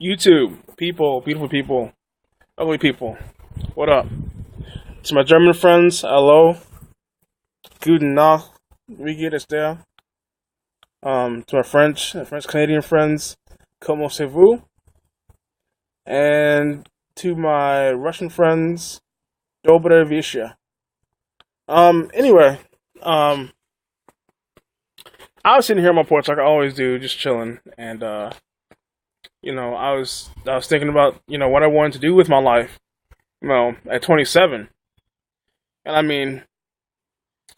YouTube, people, beautiful people, ugly people. What up? To my German friends, hello, guten Nacht, wie geht es there? To my French Canadian friends, comment c'est-vous? And to my Russian friends, dobre vishya. Anyway, um, I was sitting here on my porch like I always do, just chilling, and I was thinking about what I wanted to do with my life, at 27. And I mean,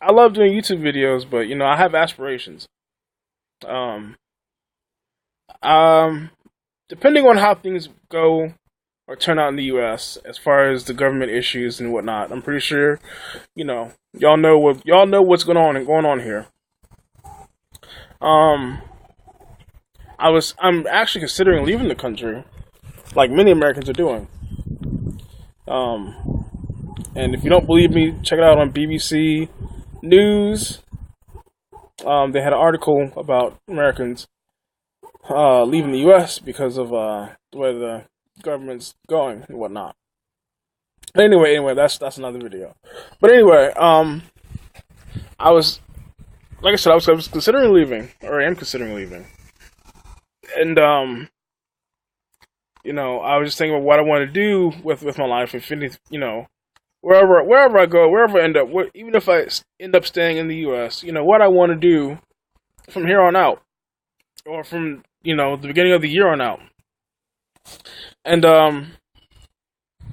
I love doing YouTube videos, but I have aspirations. Um, um, Depending on how things go or turn out in the U.S. as far as the government issues and whatnot, I'm pretty sure, y'all know what's going on here. Um, I'm actually considering leaving the country, like many Americans are doing. Um, and if you don't believe me, check it out on BBC News. They had an article about Americans leaving the U.S. because of the way the government's going and whatnot. But anyway, that's another video. But anyway, I was like I said, I was considering leaving, or I am considering leaving, and I was just thinking about what I want to do with my life, if any, wherever I go, wherever I end up, even if I end up staying in the U.S., what I want to do from here on out, or from the beginning of the year on out. And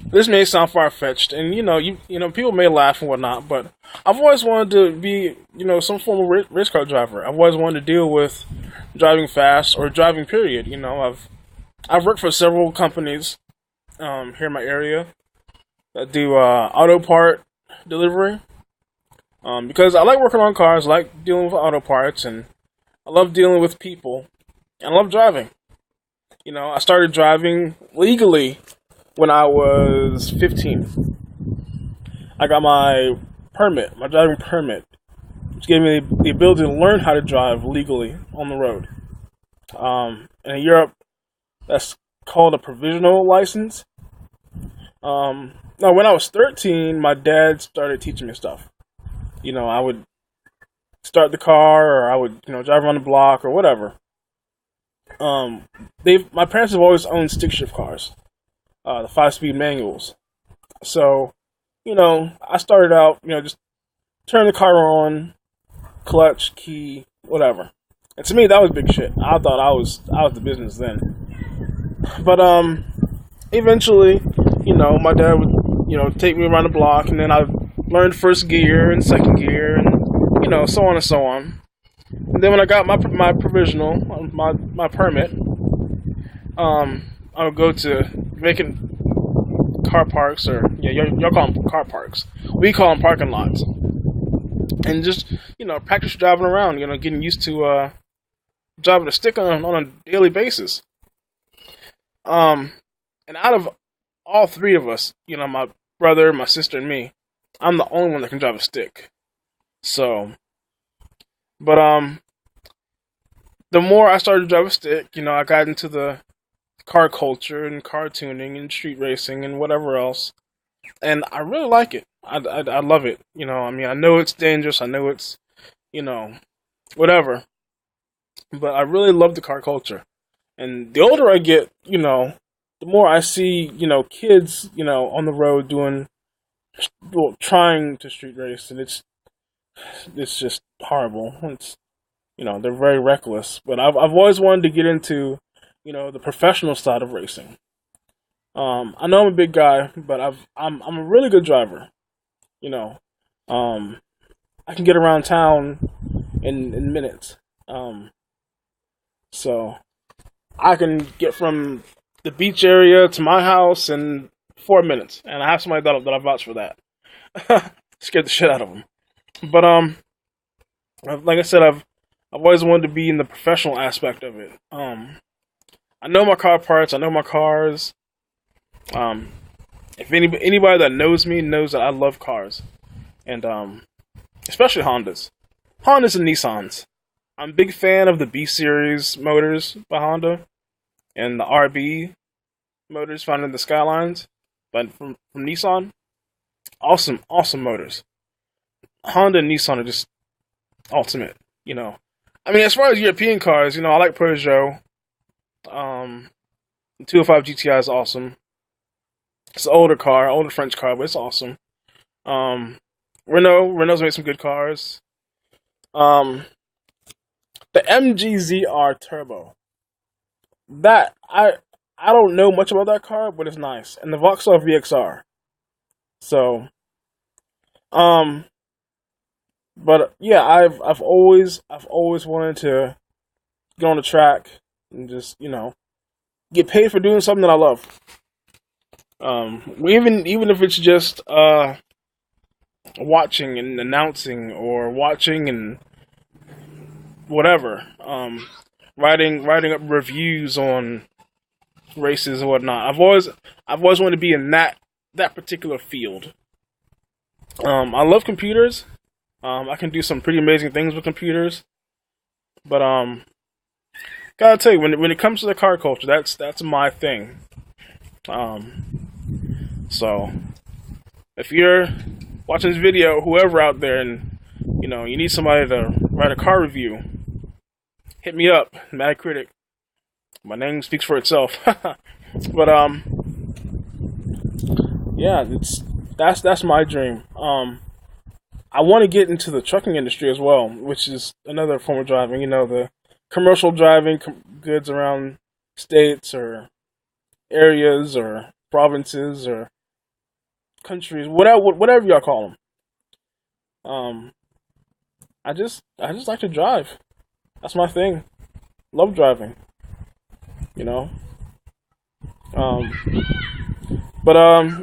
this may sound far fetched, and people may laugh and whatnot, but I've always wanted to be some form of race car driver. I've always wanted to deal with driving fast or driving. Period. I've worked for several companies here in my area that do auto part delivery. Because I like working on cars, I like dealing with auto parts, and I love dealing with people, and I love driving. I started driving legally when I was 15. I got my driving permit, which gave me the ability to learn how to drive legally on the road. And in Europe, that's called a provisional license. Now, when I was 13, my dad started teaching me stuff. I would start the car, or I would, drive around the block or whatever. My parents have always owned stick shift cars, the 5-speed manuals. So, I started out, just turn the car on, clutch, key, whatever. And to me, that was big shit. I thought I was the business then. But eventually, my dad would, take me around the block, and then I learned first gear and second gear, and so on and so on. And then when I got my provisional, my permit, I would go to vacant car parks, or y'all call them car parks. We call them parking lots, and just practice driving around. Getting used to driving a stick on a daily basis. And out of all three of us, my brother, my sister, and me, I'm the only one that can drive a stick. So, but the more I started to drive a stick, I got into the car culture and car tuning and street racing and whatever else, and I really like it. I love it. I know it's dangerous. I know it's whatever, but I really love the car culture. And the older I get, the more I see, kids, on the road trying to street race, and it's just horrible. It's, they're very reckless. But I've always wanted to get into, the professional side of racing. I know I'm a big guy, but I'm a really good driver. I can get around town in minutes. So I can get from the beach area to my house in 4 minutes, and I have somebody that I vouch for that. Scared the shit out of them. But like I said, I've always wanted to be in the professional aspect of it. I know my car parts. I know my cars. If anybody that knows me knows that I love cars, and especially Hondas and Nissans. I'm a big fan of the B series motors by Honda. and the RB motors found in the Skylines, but from Nissan. Awesome, awesome motors. Honda and Nissan are just ultimate. I mean, as far as European cars, I like Peugeot. The 205 GTI is awesome. It's an older French car, but it's awesome. Renault's made some good cars. The MGZR Turbo. That I don't know much about that car, but it's nice. And the Vauxhall VXR. So, but yeah, I've always wanted to get on the track and just get paid for doing something that I love. Even if it's just watching and announcing, or watching and whatever, writing up reviews on races and whatnot. I've always wanted to be in that particular field. I love computers. I can do some pretty amazing things with computers, but gotta tell you, when it comes to the car culture, that's my thing. So if you're watching this video, whoever out there, and you need somebody to write a car review, hit me up, themadcritic. My name speaks for itself. But yeah, that's my dream. I want to get into the trucking industry as well, which is another form of driving. The commercial driving goods around states or areas or provinces or countries, whatever y'all call them. I just like to drive. That's my thing. Love driving. But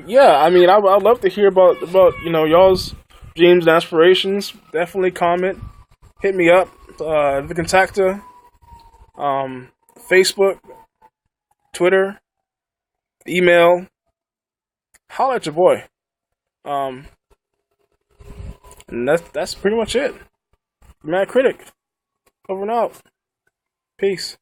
yeah. I mean, I'd love to hear about y'all's dreams and aspirations. Definitely comment. Hit me up. The contactor. Facebook, Twitter, email. Holla at your boy. And that's pretty much it. Mad Critic. Over and out. Peace.